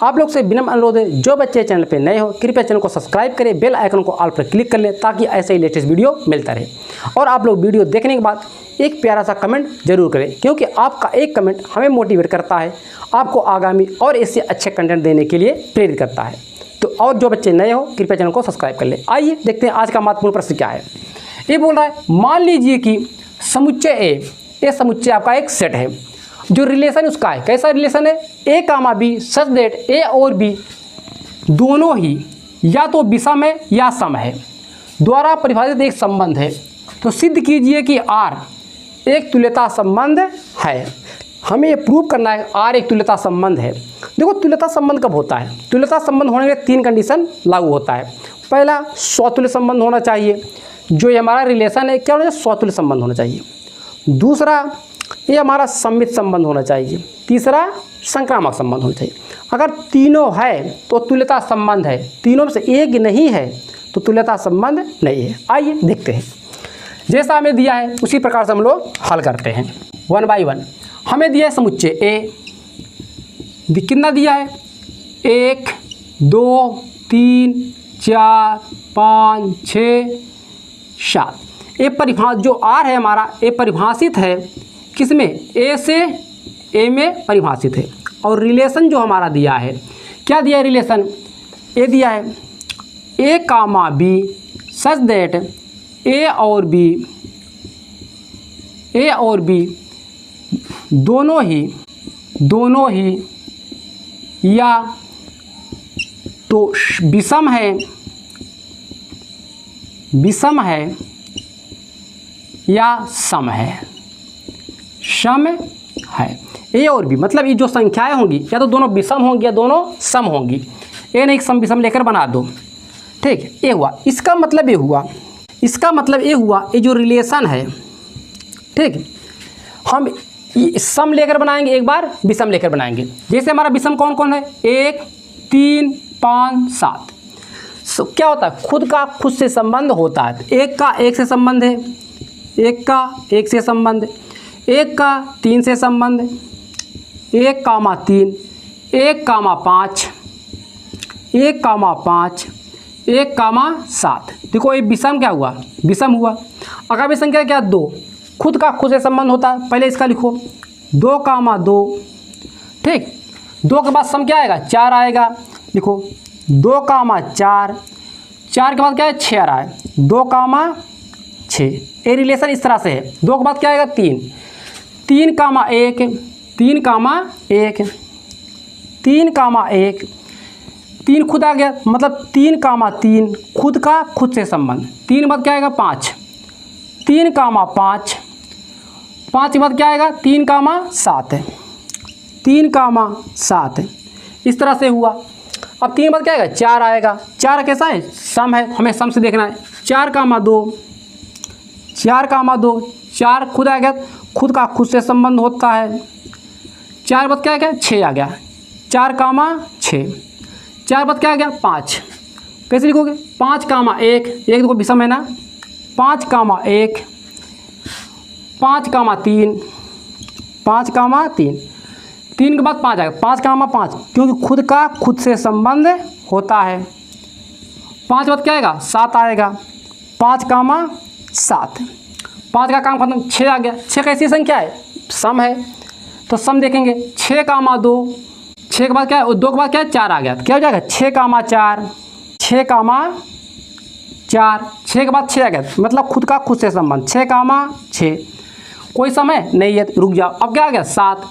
आप लोग से विनम्र अनुरोध है, जो बच्चे चैनल पे नए हो कृपया चैनल को सब्सक्राइब करें, बेल आइकन को ऑल पर क्लिक कर लें ताकि ऐसे ही लेटेस्ट वीडियो मिलता रहे। और आप लोग वीडियो देखने के बाद एक प्यारा सा कमेंट जरूर करें, क्योंकि आपका एक कमेंट हमें मोटिवेट करता है, आपको आगामी और इससे अच्छे कंटेंट देने के लिए प्रेरित करता है। तो और जो बच्चे नए हो कृपया चैनल को सब्सक्राइब कर लें। आइए देखते हैं आज का महत्वपूर्ण प्रश्न क्या है। ये बोल रहा है, मान लीजिए कि समुच्चय ए समुच्चय आपका एक सेट है, जो रिलेशन उसका है, कैसा रिलेशन है, ए कामा बी सच दैट ए और बी दोनों ही या तो विषम है या सम है, द्वारा परिभाषित एक संबंध है। तो सिद्ध कीजिए कि आर एक तुल्यता संबंध है। हमें ये प्रूव करना है आर एक तुल्यता संबंध है। देखो तुल्यता संबंध कब होता है, तुल्यता संबंध होने के लिए 3 कंडीशन लागू होता है। पहला, स्वतुल्य संबंध होना चाहिए, जो ये हमारा रिलेशन है क्या होना चाहिए, स्वतुल्य संबंध होना चाहिए। दूसरा, ये हमारा सम्मित संबंध होना चाहिए। तीसरा, संक्रामक संबंध होना चाहिए। अगर तीनों है तो तुल्यता संबंध है, तीनों में से एक नहीं है तो तुल्यता संबंध नहीं है। आइए देखते हैं, जैसा हमें दिया है उसी प्रकार से हम लोग हल करते हैं 1 बाई 1। हमें दिया है समुच्चय ए, कितना दिया है, 1 2 3 4 5 6 7। ये परिभाषित जो आर है हमारा, ये परिभाषित है किसमें, ए से ए में परिभाषित है। और रिलेशन जो हमारा दिया है, क्या दिया है रिलेशन, ए दिया है ए कामा बी सच दैट ए और बी दोनों ही या तो विषम है या सम है। ए और बी मतलब ये जो संख्याएं होंगी या तो दोनों विषम होंगी या दोनों सम होंगी। ए नहीं सम विषम लेकर बना दो, ठीक। ये हुआ, इसका मतलब ये हुआ ये जो रिलेशन है, ठीक, हम सम लेकर बनाएंगे, एक बार विषम लेकर बनाएंगे। जैसे हमारा विषम कौन कौन है, 1 3 5 7। क्या होता है, खुद से संबंध होता है। एक का एक से संबंध है, एक का एक से संबंध, एक का 3 से संबंध, 1 कामा 3, 1 कामा 5, 1 कामा 5, 1 कामा 7। देखो ये विषम क्या हुआ, विषम हुआ। अगर विषम क्या 2, खुद से संबंध होता है। पहले इसका लिखो 2 कामा 2, ठीक। 2 के बाद सम क्या आएगा, 4 आएगा। लिखो 2 कामा 4, 4 के बाद क्या है 6 आ रहा है, 2 कामा 6। ये रिलेशन इस तरह से है। 2 के बाद क्या आएगा 3, 3 कामा 1, 3 कामा 1, 3 कामा 1, 3 खुद आ गया, मतलब 3 कामा 3 खुद से संबंध। 3 के बाद क्या आएगा 5, 3 कामा 5, 5 के बाद क्या आएगा 3 कामा 7, 3 कामा 7। इस तरह से हुआ। अब 3 के बाद क्या आएगा 4 आएगा। 4 कैसा है, सम है, हमें सम से देखना है। 4 कामा 2, 4 कामा 2, 4 खुद आ गया, खुद से संबंध होता है। 4 बाद क्या आ गया 6 आ गया, 4 कामा 6। 4 बाद क्या आ गया 5। कैसे लिखोगे, 5 कामा 1, एक देखो विषम है ना, 5 कामा 1, 5 कामा 3, 5 कामा 3। 3 के बाद 5 आएगा, 5 कामा 5, क्योंकि खुद से संबंध होता है। 5 के बाद क्या आएगा 7 आएगा, 5 कामा 7। 5 का काम खत्म, 6 आ गया। 6 कैसी संख्या है, सम है, तो सम देखेंगे। 6 कामा 2, 6 के बाद क्या है, 2 के बाद क्या है 4 आ गया, तो क्या हो जाएगा 6 कामा 4, 6 कामा 4। 6 के बाद 6 आ गया, मतलब खुद से संबंध, 6 कामा 6। कोई समय नहीं है, रुक जाओ। अब क्या आ गया 7।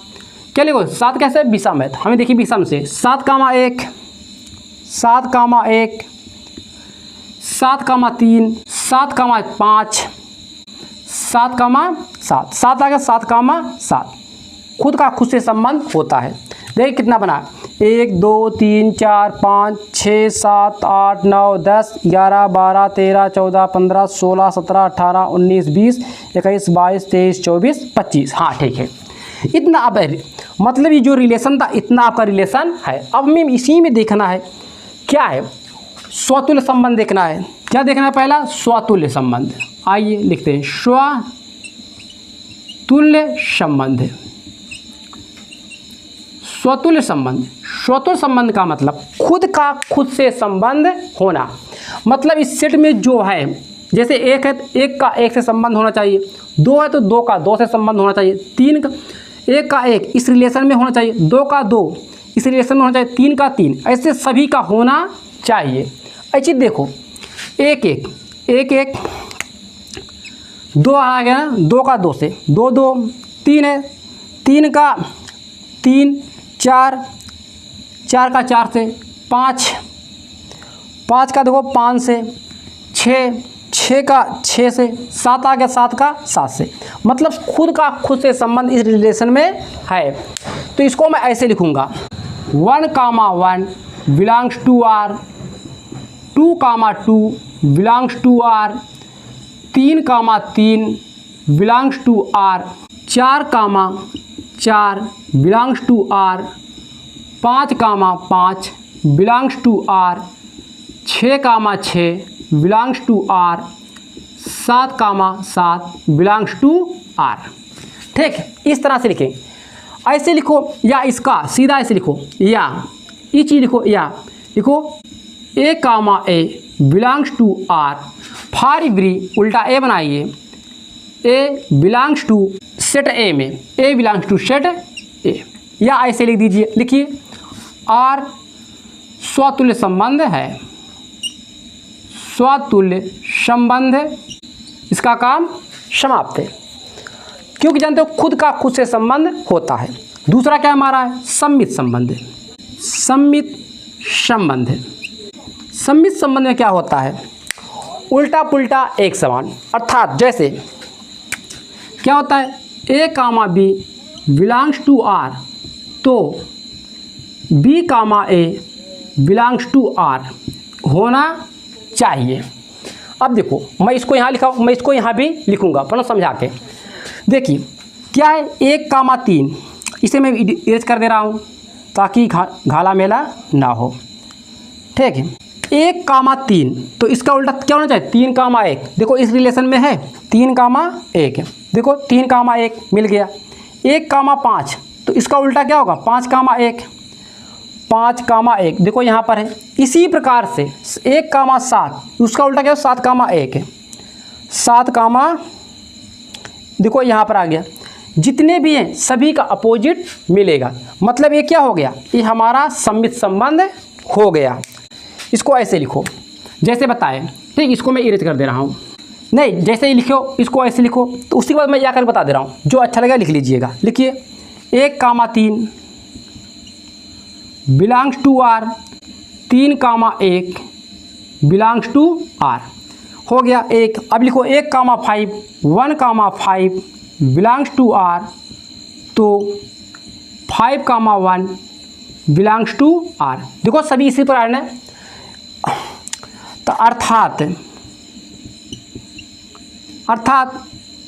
क्या लिखो 7 कैसे, विषम है, हमें देखिए विषम से 7 कामा 1, 7 कामा 1, 7 कामा 3, 7 कामा 5, 7 कामा 7। 7 आ गया, 7 कामा 7, खुद से संबंध होता है। देखिए कितना बना, 1 2 3 4 5 6 7 8 9 10 11 12 13 14 15 16 17 18 19 20 21 22 23 24 25। हाँ ठीक है, इतना। अब मतलब ये जो रिलेशन था इतना आपका रिलेशन है। अब हमें इसी में देखना है क्या है, स्वतुल्य संबंध देखना है। क्या देखना है, पहला स्वतुल्य संबंध। आइए लिखते हैं स्वतुल्य संबंध, स्वतुल्य संबंध। स्वतुल्य संबंध का मतलब खुद का खुद से संबंध होना। मतलब इस सेट में जो है, जैसे एक है तो एक का एक से संबंध होना चाहिए, दो है तो दो का दो से संबंध होना चाहिए, तीन का एक इस रिलेशन में होना चाहिए, दो का दो इस रिलेशन में होना चाहिए, तीन का तीन, ऐसे सभी का होना चाहिए। ऐसी देखो एक एक दो आ गया ना, दो का दो से दो दो, तीन है तीन का तीन, चार का चार से पाँच का देखो पाँच से, छः का छः से, सात आ गया सात का सात से। मतलब खुद का खुद से संबंध इस रिलेशन में है। तो इसको मैं ऐसे लिखूँगा 1, 1 belongs to R, 2, 2 belongs to R, 3, 3 belongs to R, 4, 4 belongs to R, 5, 5 belongs to R, 6, 6 belongs to R, 7, 7 belongs to R. ठीक, इस तरह से लिखें। ऐसे लिखो या इसका सीधा ऐसे लिखो, या ये चीज़ लिखो, या लिखो A, belongs to R, for every उल्टा ए बनाइए, A belongs to set A में, A belongs to set A, या ऐसे लिख दीजिए, लिखिए आर स्वतुल्य संबंध है, स्वतुल्य संबंध, इसका काम समाप्त है। क्योंकि जानते हो खुद का खुद से संबंध होता है। दूसरा क्या हमारा है, सम्मित संबंध। सम्मित संबंध, सम्मित संबंध में क्या होता है, उल्टा पुल्टा एक समान। अर्थात जैसे क्या होता है, A, B belongs to R, तो B, A belongs to R होना चाहिए। अब देखो मैं इसको यहाँ लिखा हूँ, मैं इसको यहाँ भी लिखूँगा पर समझा के। देखिए क्या है, 1, 3, इसे मैं इरेज कर दे रहा हूँ ताकि घाला मेला ना हो। ठीक है, 1, 3, तो इसका उल्टा क्या होना चाहिए, 3, 1। देखो इस रिलेशन में है 3, 1, देखो 3, 1 मिल गया। 1, 5, तो इसका उल्टा क्या होगा, 5, 1, 5, 1 देखो यहाँ पर है। इसी प्रकार से 1, 7, उसका उल्टा क्या हो, 7, 1, 7, देखो यहाँ पर आ गया। जितने भी हैं सभी का अपोजिट मिलेगा। मतलब ये क्या हो गया, ये हमारा सम्मित संबंध हो गया। इसको ऐसे लिखो जैसे बताएं। ठीक, इसको मैं इरेज कर दे रहा हूँ। नहीं, जैसे ही लिखो इसको ऐसे लिखो, तो उसी के बाद मैं आकर बता दे रहा हूँ, जो अच्छा लगा लिख लीजिएगा। लिखिए 1, 3 belongs to R, 3, 1 belongs to R हो गया एक। अब लिखो 1, 5 1, 5 बिलोंग्स टू आर, तो 5, 1 बिलोंग्स टू आर। देखो सभी इसी पर है। तो अर्थात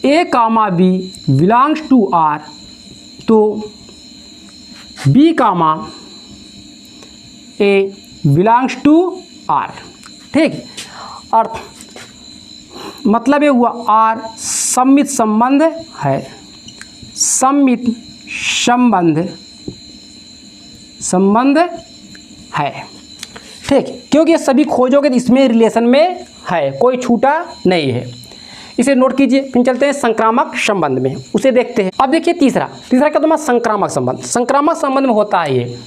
A, B belongs to R, तो B, A belongs to R. ठीक, अर्थ मतलब ये हुआ आर सम्मित संबंध है, सम्मित संबंध है। ठीक, क्योंकि ये सभी खोजोगे तो इसमें रिलेशन में है, कोई छूटा नहीं है। इसे नोट कीजिए। फिर चलते हैं संक्रामक संबंध में, उसे देखते हैं। अब देखिए तीसरा क्या तुम्हारा संक्रामक संबंध। संक्रामक संबंध में होता है ये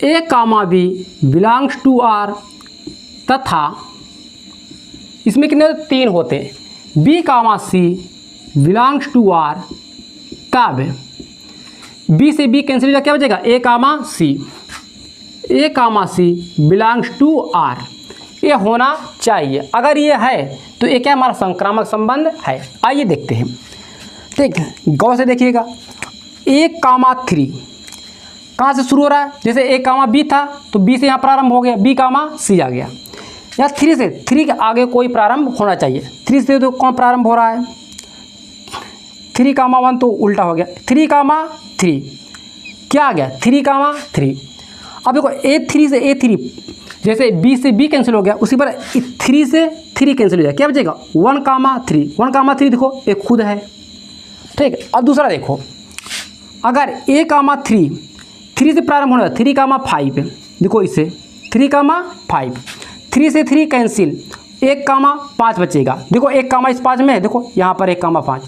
A, B belongs to R, तथा इसमें कितने 3 होते हैं। B, C belongs to R, तब B से B कैंसिल हो जाए, क्या बचेगा A, C। A, C belongs to R, ये होना चाहिए। अगर ये है तो ये क्या हमारा संक्रामक संबंध है। आइए देखते हैं। ठीक, गौर से देखिएगा। 1, 3 कहाँ से शुरू हो रहा है, जैसे A, B था तो B से यहाँ प्रारंभ हो गया, B, C आ गया। या 3 से, 3 के आगे कोई प्रारंभ होना चाहिए। 3 से तो कौन प्रारंभ हो रहा है, 3, 1 तो उल्टा हो गया। 3, 3 क्या आ गया, 3, 3। अब देखो A3 से A3, जैसे B से B कैंसिल हो गया, उसी पर 3 से 3 कैंसिल हो जाए, क्या बचेगा 1, 3। 1, 3 देखो एक खुद है। ठीक, अब दूसरा देखो अगर a, 3 से प्रारंभ होने वाला 3, 5 देखो इसे 3, 5 3 से 3 कैंसिल 1, 5 बचेगा। देखो 1, इस 5 में है, देखो यहाँ पर 1, 5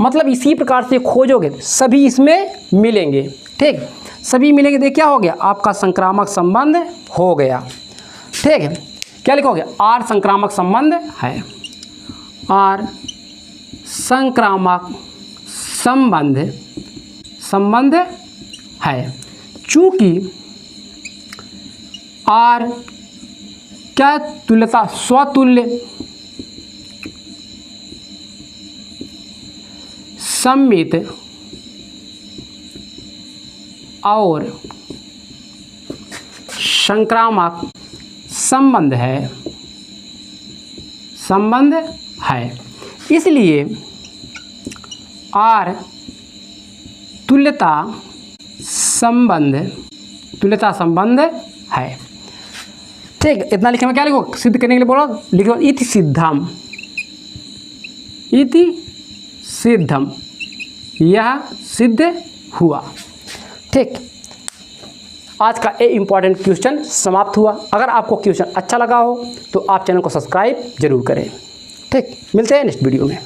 मतलब इसी प्रकार से खोजोगे सभी इसमें मिलेंगे। ठीक, सभी मिलेंगे तो क्या हो गया आपका संक्रामक संबंध हो गया। ठीक है, क्या लिखोगे आर संक्रामक संबंध है, आर संक्रामक संबंध है। चूंकि आर क्या तुल्यता स्वतुल्य सममित और संक्रामक संबंध है, इसलिए आर तुल्यता संबंध है। ठीक, इतना लिखे में क्या लिखो सिद्ध करने के लिए बोलो, लिखो इति सिद्धम, यह सिद्ध हुआ। ठीक, आज का ये इम्पॉर्टेंट क्वेश्चन समाप्त हुआ। अगर आपको क्वेश्चन अच्छा लगा हो तो आप चैनल को सब्सक्राइब जरूर करें। ठीक, मिलते हैं नेक्स्ट वीडियो में।